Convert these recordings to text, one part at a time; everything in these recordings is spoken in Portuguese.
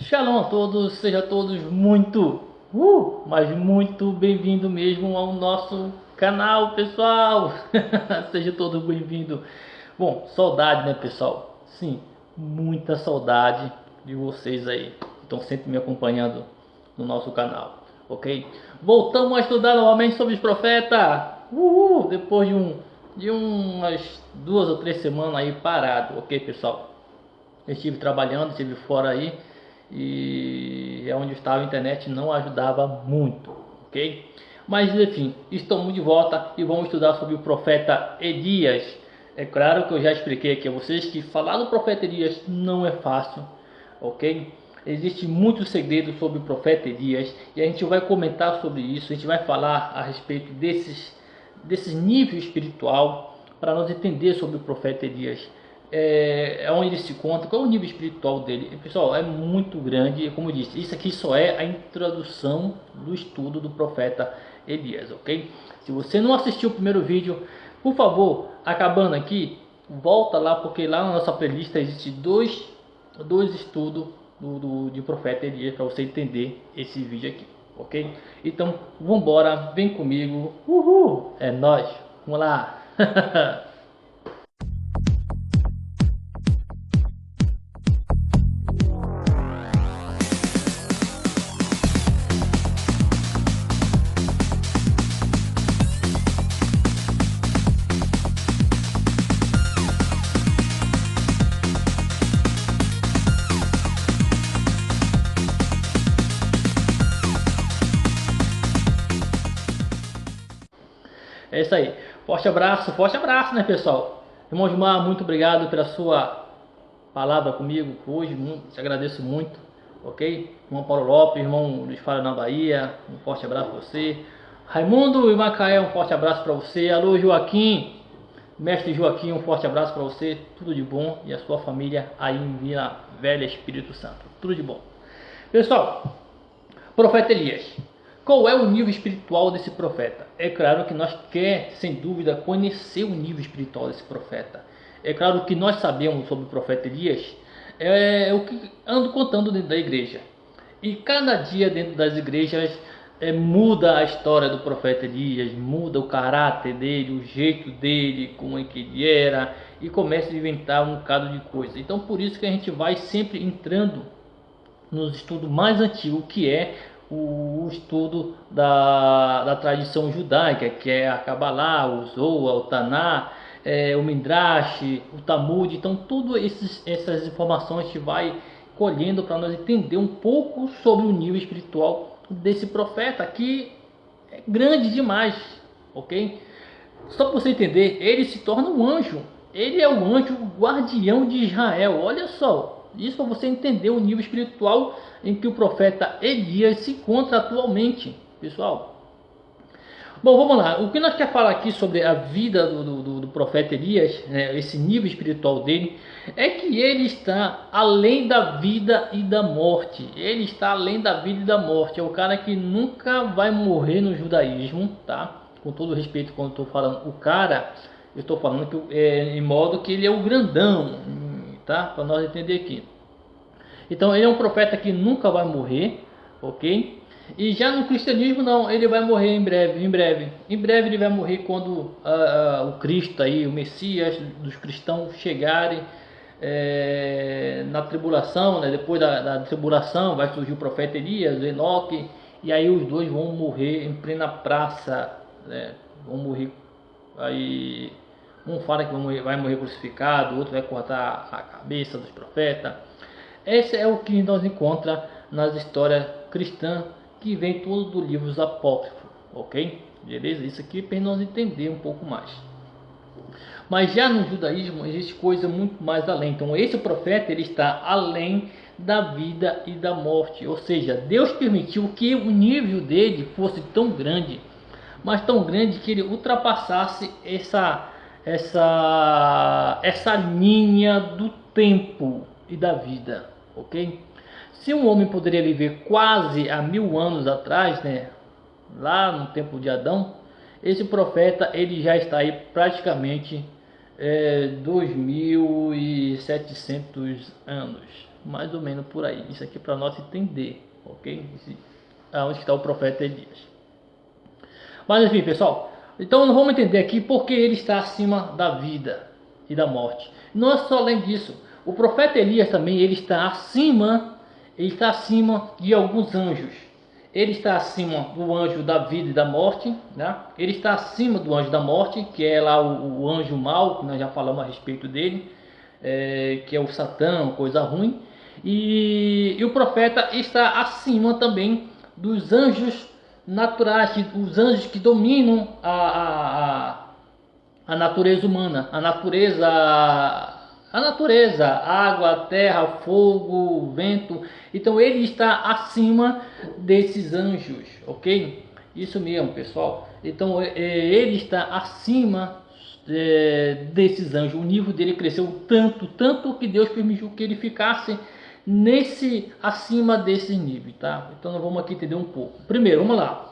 Shalom a todos, sejam todos mas muito bem-vindo mesmo ao nosso canal, pessoal. Seja todos bem-vindo. Bom, saudade, né, pessoal? Sim, muita saudade de vocês aí, que estão sempre me acompanhando no nosso canal, ok? Voltamos a estudar novamente sobre os profetas. Depois de umas 2 ou 3 semanas aí parado, ok, pessoal? Eu estive trabalhando, estive fora aí e é onde estava a internet não ajudava muito, ok? Mas enfim, estamos de volta e vamos estudar sobre o profeta Elias. É claro que eu já expliquei aqui a vocês que falar do profeta Elias não é fácil, ok? Existem muitos segredos sobre o profeta Elias e a gente vai comentar sobre isso, a gente vai falar a respeito desses níveis espiritual para nós entender sobre o profeta Elias. Onde ele se conta, qual é o nível espiritual dele. E, pessoal, é muito grande, como eu disse, isso aqui só é a introdução do estudo do profeta Elias, ok? Se você não assistiu o primeiro vídeo, por favor, acabando aqui, volta lá, porque lá na nossa playlist existe dois estudos de profeta Elias para você entender esse vídeo aqui, ok? Então, vamos embora, vem comigo, é nóis, vamos lá. É isso aí. Forte abraço, né, pessoal? Irmão Gilmar, muito obrigado pela sua palavra comigo hoje. Te agradeço muito, ok? Irmão Paulo Lopes, irmão Luiz Fara na Bahia, um forte abraço para você. Raimundo e Macaé, um forte abraço para você. Alô, Joaquim, mestre Joaquim, um forte abraço para você. Tudo de bom e a sua família aí em Vila Velha, Espírito Santo. Tudo de bom. Pessoal, profeta Elias. Qual é o nível espiritual desse profeta? É claro que nós quer, sem dúvida, conhecer o nível espiritual desse profeta. É claro que nós sabemos sobre o profeta Elias, é o que ando contando dentro da igreja. E cada dia dentro das igrejas muda a história do profeta Elias, muda o caráter dele, o jeito dele, como é que ele era, e começa a inventar um bocado de coisa. Então por isso que a gente vai sempre entrando nos estudos mais antigos, que é o estudo da tradição judaica, que é a Kabbalah, o Zohar, o Taná, o Midrash, o Talmud. Então, todas essas informações a gente vai colhendo para nós entender um pouco sobre o nível espiritual desse profeta, que é grande demais, ok? Só para você entender, ele se torna um anjo. Ele é o anjo guardião de Israel. Olha só, isso para você entender o nível espiritual em que o profeta Elias se encontra atualmente, pessoal. Bom, vamos lá. O que nós quer falar aqui sobre a vida do profeta Elias, né, esse nível espiritual dele, é que ele está além da vida e da morte. Ele está além da vida e da morte. É o cara que nunca vai morrer no judaísmo, tá? Com todo respeito, quando estou falando o cara, eu estou falando que em modo que ele é o grandão, tá? Para nós entender aqui. Então ele é um profeta que nunca vai morrer, ok? E já no cristianismo não, ele vai morrer em breve ele vai morrer quando o Cristo aí, o Messias dos cristãos chegarem na tribulação, né? Depois da tribulação vai surgir o profeta Elias, Enoque, e aí os dois vão morrer em plena praça, né? Vão morrer aí, um fala que vai morrer crucificado, o outro vai cortar a cabeça dos profetas. Esse é o que nós encontramos nas histórias cristãs que vem tudo do livro dos apócrifos, ok? Beleza? Isso aqui é para nós entender um pouco mais. Mas já no judaísmo existe coisa muito mais além. Então esse profeta ele está além da vida e da morte. Ou seja, Deus permitiu que o nível dele fosse tão grande, mas tão grande que ele ultrapassasse essa linha do tempo e da vida, ok? Se um homem poderia viver quase há 1000 anos atrás, né, lá no tempo de Adão, esse profeta ele já está aí praticamente 2700 anos, mais ou menos por aí. Isso aqui para nós entender, ok? Aonde está o profeta Elias. Mas enfim, pessoal, então nós vamos entender aqui porque ele está acima da vida e da morte. Não é só além disso, o profeta Elias também ele está acima de alguns anjos. Ele está acima do anjo da vida e da morte, né? Ele está acima do anjo da morte, que é lá o anjo mau, que nós já falamos a respeito dele, que é o Satã, coisa ruim. E o profeta está acima também dos anjos naturais, os anjos que dominam a natureza humana, a natureza, água, terra, fogo, vento. Então ele está acima desses anjos, ok? Isso mesmo, pessoal. Então ele está acima desses anjos. O nível dele cresceu tanto que Deus permitiu que ele ficasse acima desse nível, tá? Então nós vamos aqui entender um pouco. Primeiro, vamos lá.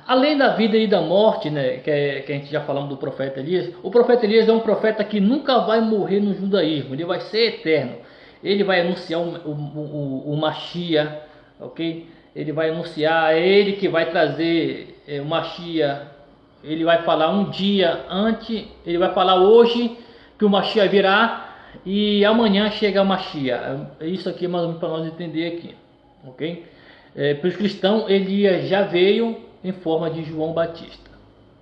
Além da vida e da morte, né, que a gente já falamos do profeta Elias, o profeta Elias é um profeta que nunca vai morrer no judaísmo, ele vai ser eterno. Ele vai anunciar o Mashiach, ok? Ele vai anunciar, é ele que vai trazer o Mashiach. Ele vai falar um dia antes, ele vai falar hoje que o Mashiach virá e amanhã chega o Mashiach. Isso aqui é mais ou menos para nós entender aqui, ok? Para os cristãos, Elias já veio em forma de João Batista,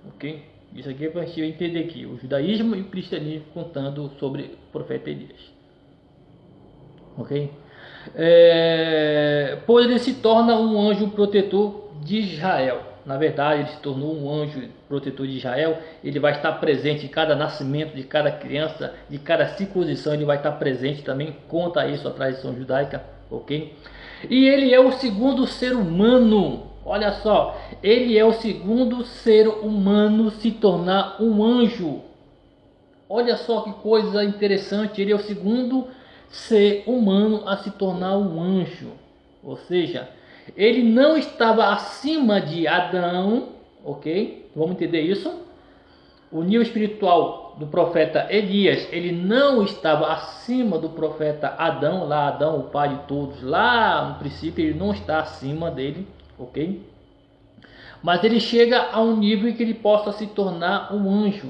ok? Isso aqui é para a gente entender aqui, o judaísmo e o cristianismo contando sobre o profeta Elias, ok? Pois ele se torna um anjo protetor de Israel. Na verdade, ele se tornou um anjo protetor de Israel. Ele vai estar presente em cada nascimento de cada criança, de cada circuncisão, ele vai estar presente também, conta isso a tradição judaica, ok? E ele é o segundo ser humano, olha só, ele é o segundo ser humano se tornar um anjo. Olha só que coisa interessante, ele é o segundo ser humano a se tornar um anjo. Ou seja, ele não estava acima de Adão, ok? Vamos entender isso? O nível espiritual do profeta Elias, ele não estava acima do profeta Adão, lá Adão, o pai de todos, lá no princípio ele não está acima dele, ok? Mas ele chega a um nível em que ele possa se tornar um anjo.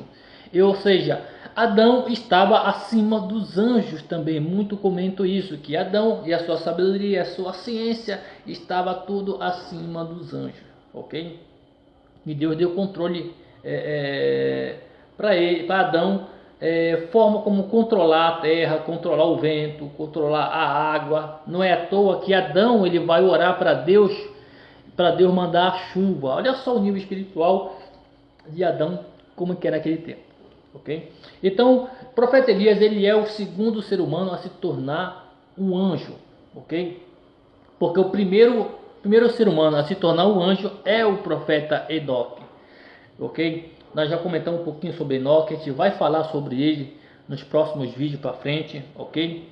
Ou seja, Adão estava acima dos anjos também. Muito comento isso, que Adão e a sua sabedoria, a sua ciência, estava tudo acima dos anjos, ok? E Deus deu controle para Adão, forma como controlar a terra, controlar o vento, controlar a água. Não é à toa que Adão ele vai orar para Deus mandar a chuva. Olha só o nível espiritual de Adão, como que era naquele tempo, ok? Então, o profeta Elias ele é o segundo ser humano a se tornar um anjo, ok? Porque o primeiro ser humano a se tornar um anjo é o profeta Enoque, ok? Nós já comentamos um pouquinho sobre Enoque, a gente vai falar sobre ele nos próximos vídeos para frente, ok?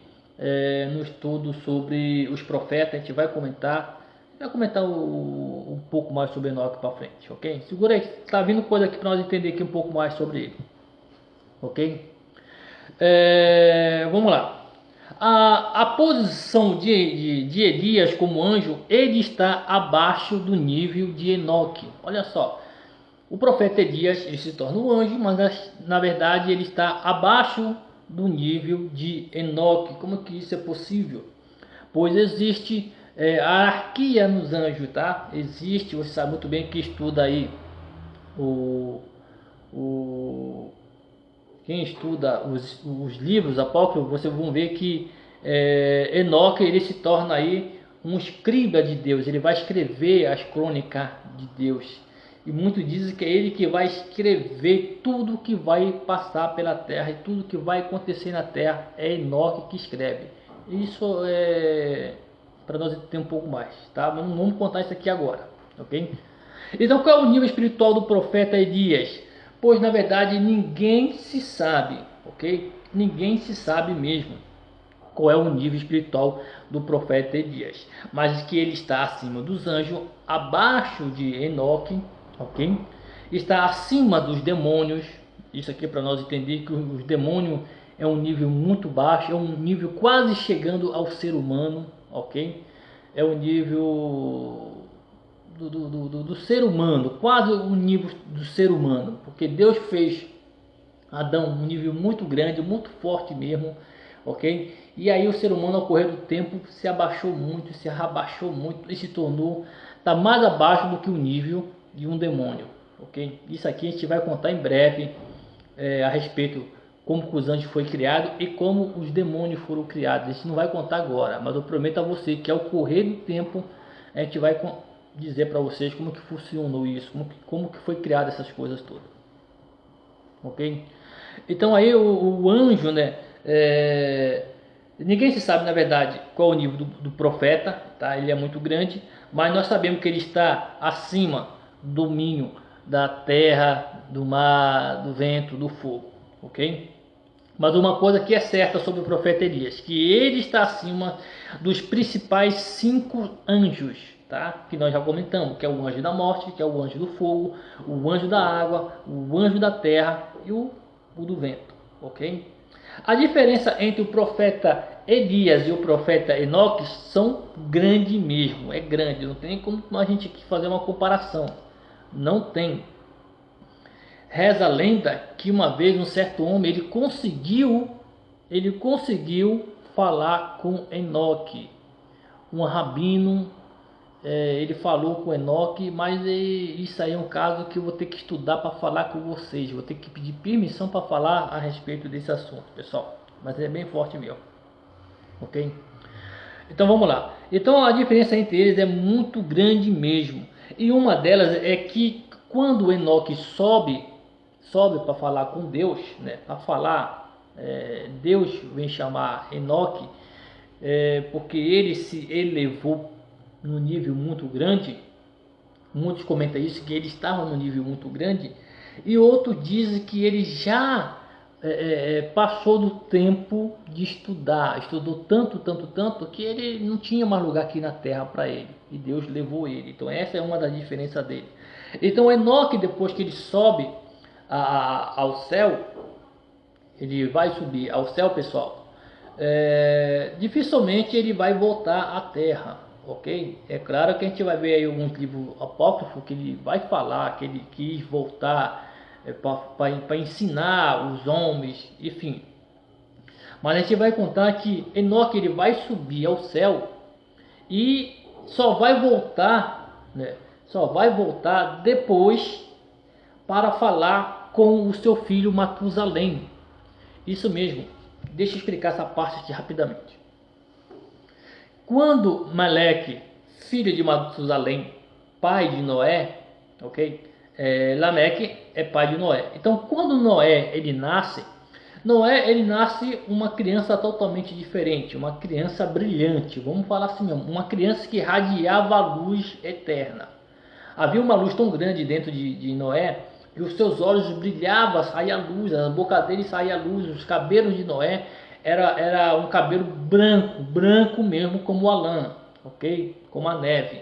No estudo sobre os profetas, a gente vai comentar um pouco mais sobre Enoque para frente, ok? Segura aí, tá vindo coisa aqui para nós entender aqui um pouco mais sobre ele, ok? Vamos lá. A posição de Elias como anjo, ele está abaixo do nível de Enoque. Olha só, o profeta Elias ele se torna um anjo, mas na verdade ele está abaixo do nível de Enoque. Como que isso é possível? Pois existe a hierarquia nos anjos, tá? Existe, você sabe muito bem que estuda aí quem estuda os livros apócrifos, vocês vão ver que Enoque ele se torna aí um escriba de Deus, ele vai escrever as crônicas de Deus. E muitos dizem que é ele que vai escrever tudo que vai passar pela terra e tudo que vai acontecer na terra, é Enoque que escreve. Isso é para nós ter um pouco mais, tá? Vamos contar isso aqui agora, ok? Então qual é o nível espiritual do profeta Elias? Pois na verdade ninguém se sabe, ok? Ninguém se sabe mesmo qual é o nível espiritual do profeta Elias, mas que ele está acima dos anjos, abaixo de Enoque, ok? Está acima dos demônios. Isso aqui é para nós entender que os demônios é um nível muito baixo, é um nível quase chegando ao ser humano, ok? É o nível do ser humano, quase o nível do ser humano, porque Deus fez Adão um nível muito grande, muito forte mesmo, ok? E aí o ser humano ao correr do tempo se abaixou muito, se abaixou muito e se tornou, está mais abaixo do que o nível de um demônio, ok? Isso aqui a gente vai contar em breve a respeito como os anjos foi criado e como os demônios foram criados. A gente não vai contar agora, mas eu prometo a você que ao correr do tempo a gente vai dizer para vocês como que funcionou isso, como que foi criado essas coisas todas, ok? Então aí o anjo, né? Ninguém se sabe na verdade qual o nível do profeta, tá? Ele é muito grande, mas nós sabemos que ele está acima do domínio da terra, do mar, do vento, do fogo, ok? Mas uma coisa que é certa sobre o profeta Elias, que ele está acima dos principais 5 anjos, tá? Que nós já comentamos, que é o anjo da morte, que é o anjo do fogo, o anjo da água, o anjo da terra e o do vento, ok? A diferença entre o profeta Elias e o profeta Enoque são grande mesmo, é grande, não tem como a gente fazer uma comparação, não tem. Reza a lenda que uma vez um certo homem ele conseguiu falar com Enoque, um rabino. Ele falou com Enoque, mas isso aí é um caso que eu vou ter que estudar para falar com vocês. Vou ter que pedir permissão para falar a respeito desse assunto, pessoal. Mas é bem forte mesmo, ok? Então vamos lá. Então a diferença entre eles é muito grande mesmo. E uma delas é que quando Enoque sobe para falar com Deus, né? Para falar, Deus vem chamar Enoque, porque ele se elevou no nível muito grande. Muitos comentam isso, que ele estava no nível muito grande, e outros dizem que ele já passou do tempo de estudar, estudou tanto, que ele não tinha mais lugar aqui na terra para ele, e Deus levou ele. Então essa é uma das diferenças dele. Então Enoque, depois que ele sobe ao céu, ele vai subir ao céu, pessoal, dificilmente ele vai voltar à terra, ok? É claro que a gente vai ver aí alguns livros apócrifos que ele vai falar que ele quis voltar para ensinar os homens, enfim. Mas a gente vai contar que Enoque ele vai subir ao céu e só vai voltar, né? Só vai voltar depois para falar com o seu filho Matusalém. Isso mesmo. Deixa eu explicar essa parte aqui rapidamente. Quando Meleque, filho de Matusalém, pai de Noé, ok? Lameque é pai de Noé. Então, quando Noé ele nasce uma criança totalmente diferente, uma criança brilhante, vamos falar assim mesmo, uma criança que radiava a luz eterna. Havia uma luz tão grande dentro de Noé que os seus olhos brilhavam, saía luz, a boca dele saía luz, os cabelos de Noé era um cabelo branco mesmo, como a lã, ok? Como a neve.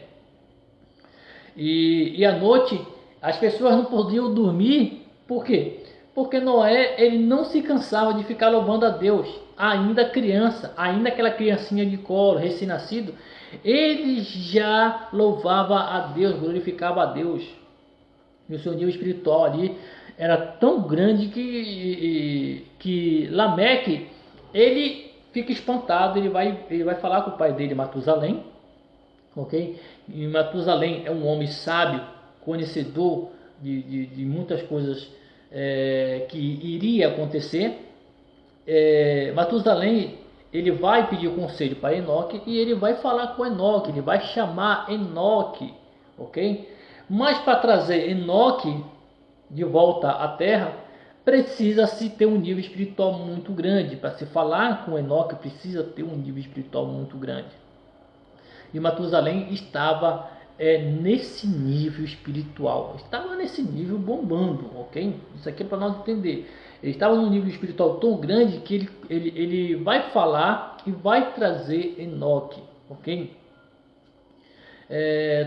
E à noite as pessoas não podiam dormir, por quê? Porque Noé ele não se cansava de ficar louvando a Deus, ainda criança, ainda aquela criancinha de colo, recém-nascido, ele já louvava a Deus, glorificava a Deus. E o seu nível espiritual ali era tão grande que Lameque ele fica espantado, ele vai falar com o pai dele, Matusalém, ok? E Matusalém é um homem sábio, conhecedor de muitas coisas que iria acontecer. Matusalém ele vai pedir conselho para Enoque e ele vai falar com Enoque, ele vai chamar Enoque, ok? Mas para trazer Enoque de volta à terra, precisa-se ter um nível espiritual muito grande. Para se falar com Enoque, precisa ter um nível espiritual muito grande. E Matusalém estava nesse nível espiritual, estava nesse nível bombando, ok? Isso aqui é para nós entender. Ele estava num nível espiritual tão grande que ele vai falar e vai trazer Enoque, ok?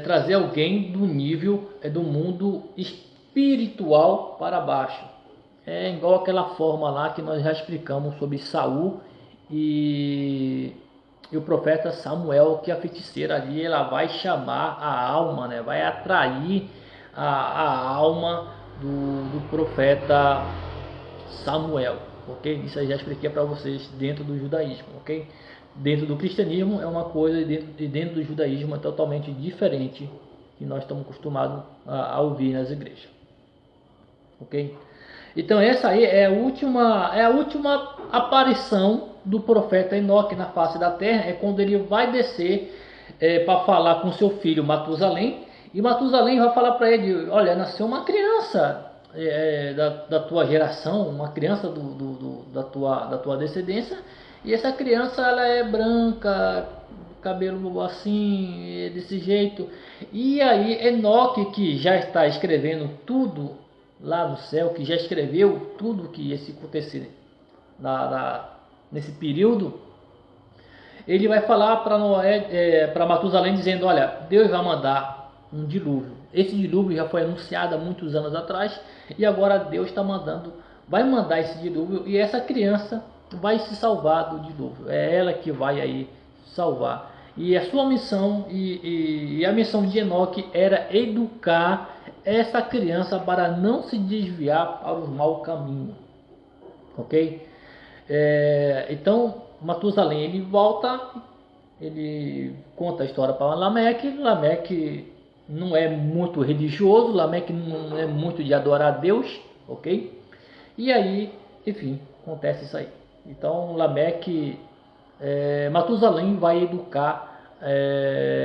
Trazer alguém do nível do mundo espiritual para baixo. é igual aquela forma lá que nós já explicamos sobre Saul e o profeta Samuel, que a feiticeira ali ela vai chamar a alma, né? Vai atrair a alma do profeta Samuel, ok? Isso aí já expliquei para vocês dentro do judaísmo, ok? Dentro do cristianismo é uma coisa e dentro do judaísmo é totalmente diferente que nós estamos acostumados a ouvir nas igrejas, ok? Então essa aí é a última aparição do profeta Enoque na face da terra, é quando ele vai descer para falar com seu filho Matusalém, e Matusalém vai falar para ele, olha, nasceu uma criança da tua geração, uma criança da tua descendência, e essa criança ela é branca, cabelo assim, desse jeito. E aí Enoque, que já está escrevendo tudo lá no céu, que já escreveu tudo que ia se acontecer nesse período, ele vai falar para Noé, para Matusalém, dizendo: olha, Deus vai mandar um dilúvio. Esse dilúvio já foi anunciado há muitos anos atrás e agora Deus está mandando, vai mandar esse dilúvio e essa criança vai se salvar do dilúvio. É ela que vai aí salvar. E a sua missão e a missão de Enoque era educar essa criança para não se desviar para o mau caminho, ok? Então Matusalém ele volta, ele conta a história para Lameque. Lameque não é muito religioso, Lameque não é muito de adorar a Deus, ok? E aí, enfim, acontece isso aí. Então Lameque, Matusalém vai educar,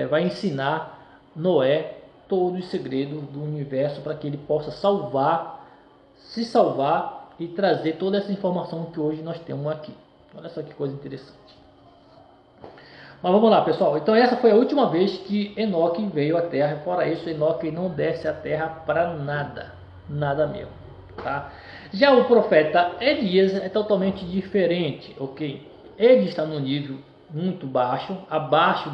vai ensinar Noé todos os segredos do universo para que ele possa se salvar e trazer toda essa informação que hoje nós temos aqui. Olha só que coisa interessante. Mas vamos lá, pessoal. Então essa foi a última vez que Enoque veio à Terra. Fora isso, Enoque não desce à Terra para nada. Nada mesmo. Tá? Já o profeta Elias é totalmente diferente, ok? Ele está no nível muito baixo, abaixo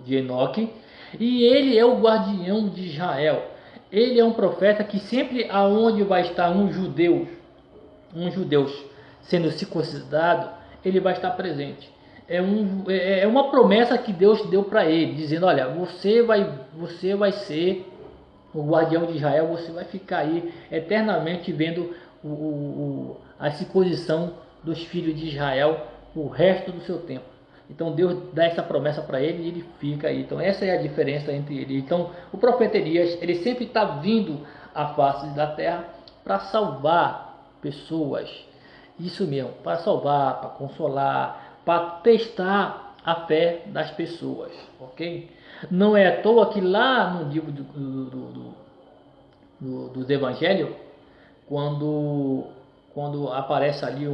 de Enoque. E ele é o guardião de Israel. Ele é um profeta que sempre aonde vai estar um judeu sendo circuncidado, ele vai estar presente. É uma promessa que Deus deu para ele, dizendo: olha, você vai ser o guardião de Israel, você vai ficar aí eternamente vendo a circuncisão dos filhos de Israel o resto do seu tempo. Então Deus dá essa promessa para ele e ele fica aí. Então essa é a diferença entre ele. Então o profeta Elias, ele sempre está vindo à face da terra para salvar pessoas. Isso mesmo, para salvar, para consolar, para testar a fé das pessoas, ok? Não é à toa que lá no livro dos evangelhos, quando aparece ali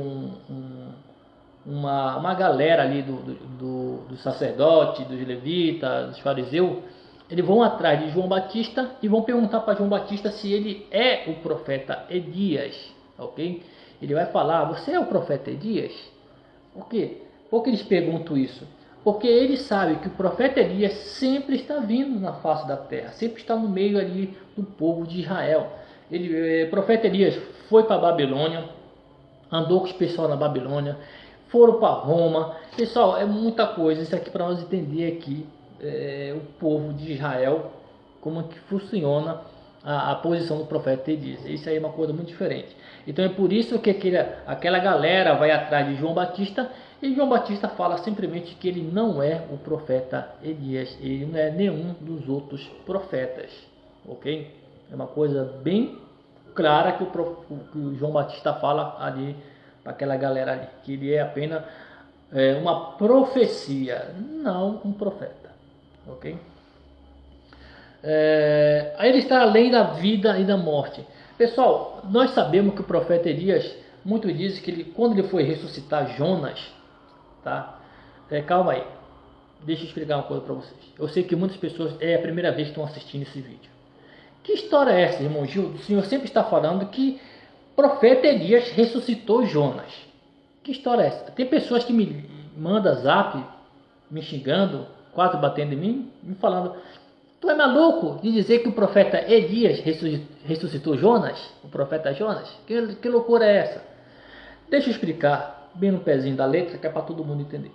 uma galera ali do sacerdote, dos levitas, dos fariseus, eles vão atrás de João Batista e vão perguntar para João Batista se ele é o profeta Elias, ok? Ele vai falar: você é o profeta Elias? Por quê? Por que eles perguntam isso? Porque eles sabem que o profeta Elias sempre está vindo na face da terra, sempre está no meio ali do povo de Israel. O profeta Elias foi para a Babilônia, andou com os pessoal na Babilônia, foram para Roma. Pessoal, é muita coisa isso aqui para nós entender aqui o povo de Israel, como que funciona a posição do profeta Elias. Isso aí é uma coisa muito diferente. Então é por isso que aquela galera vai atrás de João Batista, e João Batista fala simplesmente que ele não é o profeta Elias, ele não é nenhum dos outros profetas, ok? É uma coisa bem clara que o João Batista fala ali para aquela galera ali, que ele é apenas uma profecia, não um profeta, ok? Aí ele está além da vida e da morte. Pessoal, nós sabemos que o profeta Elias, muitos dizem que quando ele foi ressuscitar Jonas, tá? Calma aí, deixa eu explicar uma coisa para vocês. Eu sei que muitas pessoas é a primeira vez que estão assistindo esse vídeo. Que história é essa, irmão Gil? O senhor sempre está falando que o profeta Elias ressuscitou Jonas. Que história é essa? Tem pessoas que me mandam zap, me xingando, quase batendo em mim, me falando: Tu é maluco de dizer que o profeta Elias ressuscitou Jonas? O profeta Jonas? Que loucura é essa? Deixa eu explicar bem no pezinho da letra, que é para todo mundo entender.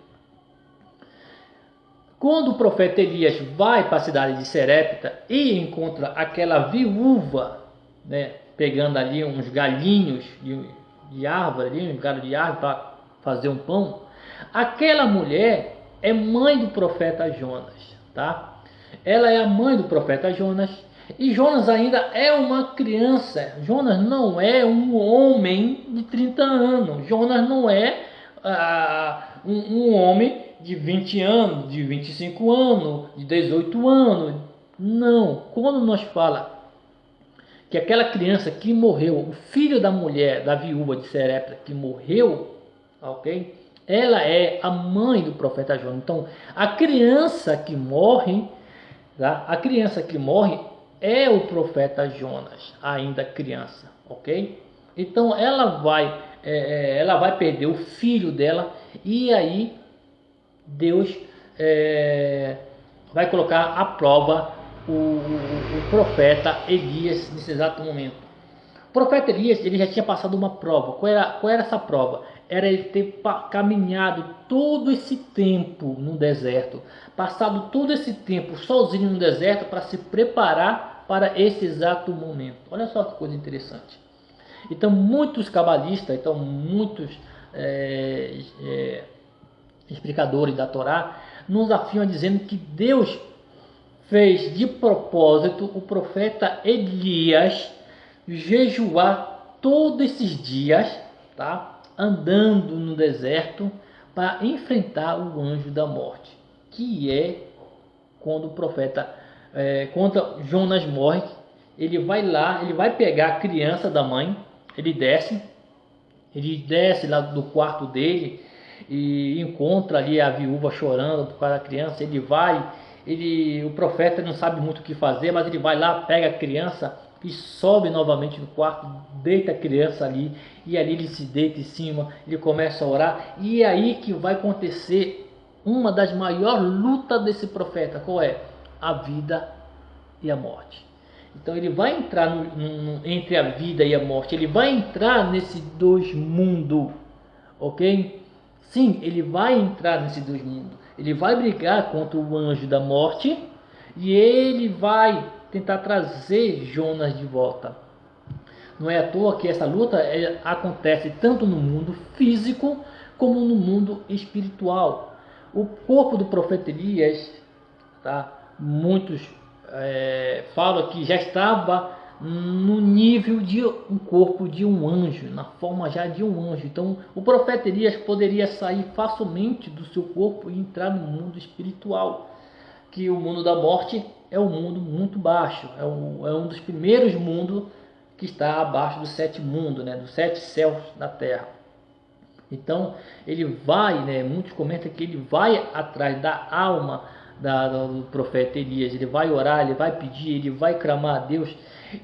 Quando o profeta Elias vai para a cidade de Serepta e encontra aquela viúva, né, pegando ali uns galinhos de árvore, ali, um galho de árvore para fazer um pão, aquela mulher é mãe do profeta Jonas, tá? Ela é a mãe do profeta Jonas e Jonas ainda é uma criança. Jonas não é um homem de 30 anos. Jonas não é um homem de 20 anos, de 25 anos, de 18 anos. Não. Quando nós fala que aquela criança que morreu, o filho da mulher, da viúva de Serepta que morreu, ok? Ela é a mãe do profeta Jonas. Então, a criança que morre, tá? A criança que morre é o profeta Jonas, ainda criança, ok? Então, ela vai perder o filho dela e aí Deus vai colocar à prova o profeta Elias nesse exato momento. O profeta Elias ele já tinha passado uma prova. Qual era essa prova? Era ele ter caminhado todo esse tempo no deserto, passado todo esse tempo sozinho no deserto para se preparar para esse exato momento. Olha só que coisa interessante. Então muitos cabalistas, muitos explicadores da Torá nos afirmam dizendo que Deus fez de propósito o profeta Elias jejuar todos esses dias, tá? Andando no deserto para enfrentar o anjo da morte, que é quando o profeta, quando Jonas morre, ele vai lá, ele vai pegar a criança da mãe, ele desce lá do quarto dele e encontra ali a viúva chorando por causa da criança. O profeta não sabe muito o que fazer, mas ele vai lá, pega a criança e sobe novamente no quarto, deita a criança ali, e ali ele se deita em cima, ele começa a orar, e é aí que vai acontecer uma das maiores lutas desse profeta. Qual é? A vida e a morte. Então ele vai entrar entre a vida e a morte, ele vai entrar nesses dois mundos, ok? Sim, ele vai entrar nesses dois mundos, ele vai brigar contra o anjo da morte e ele vai tentar trazer Jonas de volta. Não é à toa que essa luta acontece tanto no mundo físico como no mundo espiritual. O corpo do profeta Elias, tá? Muitos falam que já estava no nível de um corpo de um anjo, na forma já de um anjo. Então o profeta Elias poderia sair facilmente do seu corpo e entrar no mundo espiritual, que o mundo da morte é um mundo muito baixo, é um dos primeiros mundos que está abaixo do 7 mundo, né, dos 7 céus da terra. Então ele vai, né, muitos comentam que ele vai atrás da alma do profeta Elias, ele vai orar, ele vai pedir, ele vai clamar a Deus.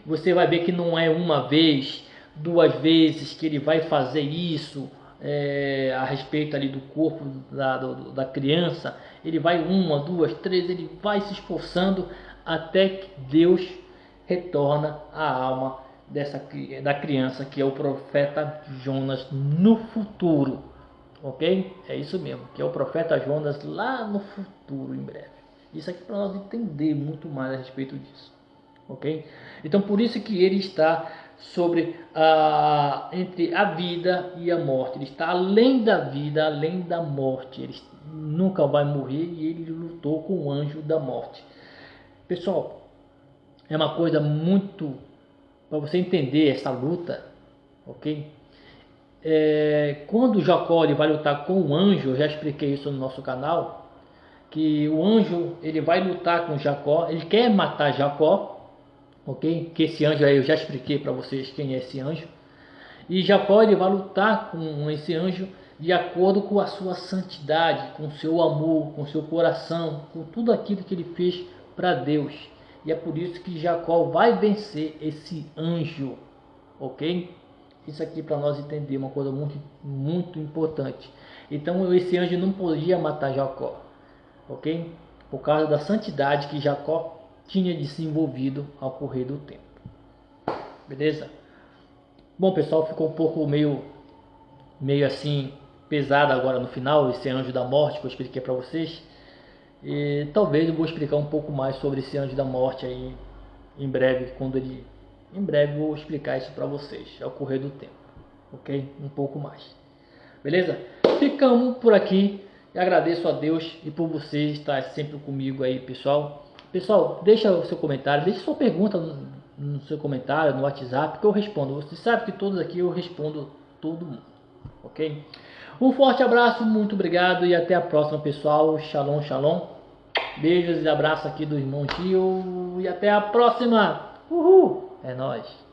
Você vai ver que não é uma vez, 2 vezes que ele vai fazer isso a respeito ali do corpo da criança. Ele vai 1, 2, 3, ele vai se esforçando até que Deus retorna a alma da criança, que é o profeta Jonas no futuro, ok? É isso mesmo, que é o profeta Jonas lá no futuro, em breve. Isso aqui para nós entender muito mais a respeito disso, ok? Então por isso que ele está entre a vida e a morte. Ele está além da vida, além da morte. Ele nunca vai morrer e ele lutou com o anjo da morte. Pessoal, é uma coisa muito para você entender essa luta, ok? Quando Jacó ele vai lutar com o anjo, eu já expliquei isso no nosso canal, que o anjo ele vai lutar com Jacó, ele quer matar Jacó, ok? Que esse anjo aí eu já expliquei para vocês quem é esse anjo. E Jacó ele vai lutar com esse anjo de acordo com a sua santidade, com o seu amor, com o seu coração, com tudo aquilo que ele fez para Deus. E é por isso que Jacó vai vencer esse anjo, ok? Isso aqui para nós entender uma coisa muito, muito importante. Então esse anjo não podia matar Jacó, ok? Por causa da santidade que Jacó tinha desenvolvido ao correr do tempo. Beleza? Bom, pessoal, ficou um pouco meio assim pesado agora no final, esse anjo da morte que eu expliquei para vocês. E talvez eu vou explicar um pouco mais sobre esse anjo da morte aí em breve, em breve vou explicar isso para vocês ao correr do tempo, ok? Um pouco mais, beleza? Ficamos por aqui e agradeço a Deus e por vocês estar sempre comigo aí, pessoal. Pessoal, deixa o seu comentário, deixa sua pergunta no seu comentário, no WhatsApp, que eu respondo. Você sabe que todos aqui eu respondo todo mundo, ok? Um forte abraço, muito obrigado e até a próxima, pessoal. Shalom, shalom. Beijos e abraços aqui do irmão Tio e até a próxima. Uhul! É nóis.